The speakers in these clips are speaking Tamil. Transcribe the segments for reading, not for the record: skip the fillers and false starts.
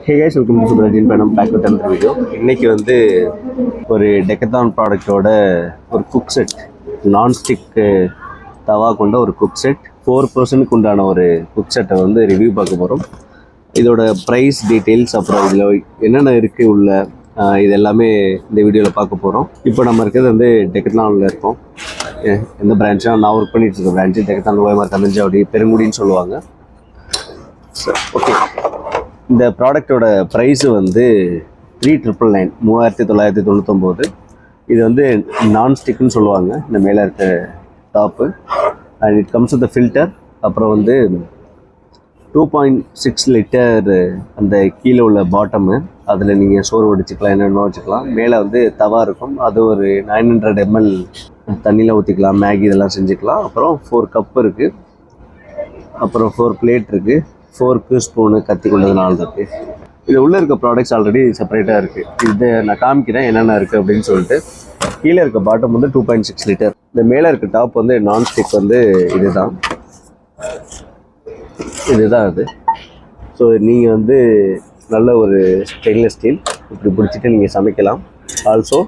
Hey guys, welcome to Subrajin Panam back with another video. இன்னைக்கு வந்து ஒரு Decathlon ப்ராடக்ட்டோட ஒரு குக் செட் நான்ஸ்டிக் தவா கொண்ட ஒரு குக் செட் 4 பர்சனுக்கு உண்டான ஒரு குக் செட்டை வந்து ரிவ்யூ பார்க்க போகிறோம். இதோட ப்ரைஸ் டீட்டெயில்ஸ் அப்புறம் இதில் என்னென்ன இருக்குது உள்ள இது எல்லாமே இந்த வீடியோவில் பார்க்க போகிறோம். இப்போ நம்ம இருக்கிறது வந்து Decathlonல இருக்கோம். எந்த பிரான்ச்சாக நான் ஒர்க் பண்ணிட்டு இருக்க பிரான்ச்சு Decathlon ஓஎம்ஆர் கந்தஞ்சாவடி பெருங்குடின்னு சொல்லுவாங்க. ஓகே, இந்த ப்ராடக்டோட ப்ரைஸு வந்து 3999 3999. இது வந்து நான்ஸ்டிக்னு சொல்லுவாங்க இந்த மேலே இருக்க top. And it comes with filter. அப்புறம் வந்து 2.6 லிட்டர் அந்த கீழே உள்ள பாட்டமு, அதில் நீங்கள் சோறு வடிச்சிக்கலாம், என்னென்ன வச்சுக்கலாம். மேலே வந்து தவா இருக்கும், அது ஒரு 900 ml தண்ணியில் ஊற்றிக்கலாம், மேகி இதெல்லாம் செஞ்சுக்கலாம். அப்புறம் 4 கப் இருக்குது, அப்புறம் 4 பிளேட் இருக்குது, ஃபோர்க்கு ஸ்பூனு கத்தி கொண்டது 4 இருக்குது. இது உள்ளே இருக்க ப்ராடக்ட்ஸ் ஆல்ரெடி செப்பரேட்டாக இருக்குது. இது நான் காமிக்கிறேன் என்னென்ன இருக்குது அப்படின்னு சொல்லிட்டு. கீழே இருக்க பாட்டம் வந்து 2.6 லிட்டர். இந்த மேலே இருக்க டாப் வந்து நான்ஸ்டிக் வந்து இதுதான் அது. ஸோ நீங்கள் வந்து நல்ல ஒரு ஸ்டெயின்லெஸ் ஸ்டீல் இப்படி பிடிச்சிட்டு நீங்கள் சமைக்கலாம். ஆல்சோ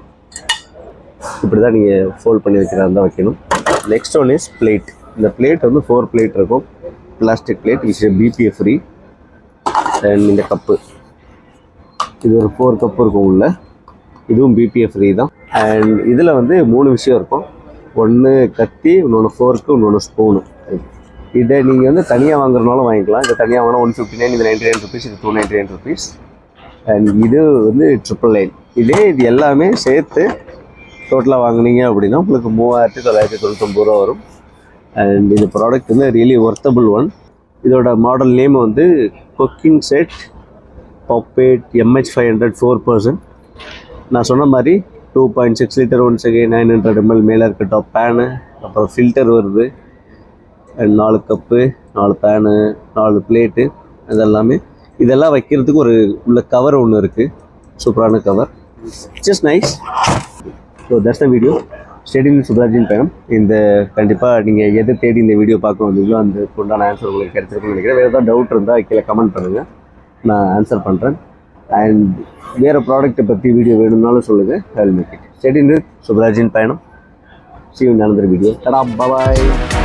இப்படி தான் நீங்கள் ஃபோல்ட் பண்ணி வைக்கிறதா தான் வைக்கணும். Next one is plate. இந்த பிளேட் வந்து 4 பிளேட் இருக்கும், பிளாஸ்டிக் பிளேட் விச் BPA ஃப்ரீ. அண்ட் இந்த கப்பு, இது ஒரு 4 கப்பு இருக்கும் உள்ள, இதுவும் BPA ஃப்ரீ தான். அண்ட் இதில் வந்து 3 விஷயம் இருக்கும். ஒன்று கத்தி, இன்னொன்று ஃபோர்க்கு, இன்னொன்று ஸ்பூனு. இதை நீங்கள் வந்து தனியாக வாங்குறதுனாலும் வாங்கிக்கலாம். இதை தனியாக வாங்கினா 159, இது 99 ருபீஸ், இது 299 ருபீஸ். அண்ட் இது வந்து 999. இது எல்லாமே சேர்த்து டோட்டலாக வாங்கினீங்க அப்படின்னா உங்களுக்கு 3999 ரூபா வரும். அண்ட் இந்த ப்ராடக்ட் வந்து ரியலி ஒர்த்தபிள் ஒன். இதோட மாடல் நேம் வந்து குக்கிங் செட் பாப்பேட் MH500 4 பர்சன். நான் சொன்ன மாதிரி 2.6 லிட்டர் 1 செகண்ட் 900 ml மேலே இருக்க டாப் பேனு, அப்புறம் ஃபில்டர் வருது, அண்ட் 4 கப்பு, 4 பேனு, 4 பிளேட்டு, இதெல்லாம் வைக்கிறதுக்கு ஒரு உள்ள கவர் ஒன்று இருக்குது, சூப்பரான cover. Just nice. So that's the video. Stadium சுப்ராஜின் பயணம். இந்த கண்டிப்பாக நீங்கள் எதை தேடி இந்த வீடியோ பார்க்க வந்தீங்களோ அந்த உண்டான ஆன்சர் உங்களுக்கு கிடைச்சிருக்குன்னு நினைக்கிறேன். வேறு ஏதாவது டவுட் இருந்தால் கீழே கமெண்ட் பண்ணுங்கள், நான் ஆன்சர் பண்ணுறேன். அண்ட் வேறு ப்ராடக்ட்டை பற்றி வீடியோ வேணும்னாலும் சொல்லுங்கள், I will make it. Stadium சுப்ராஜின் பயணம். See you in another video. Ta-da, bye-bye.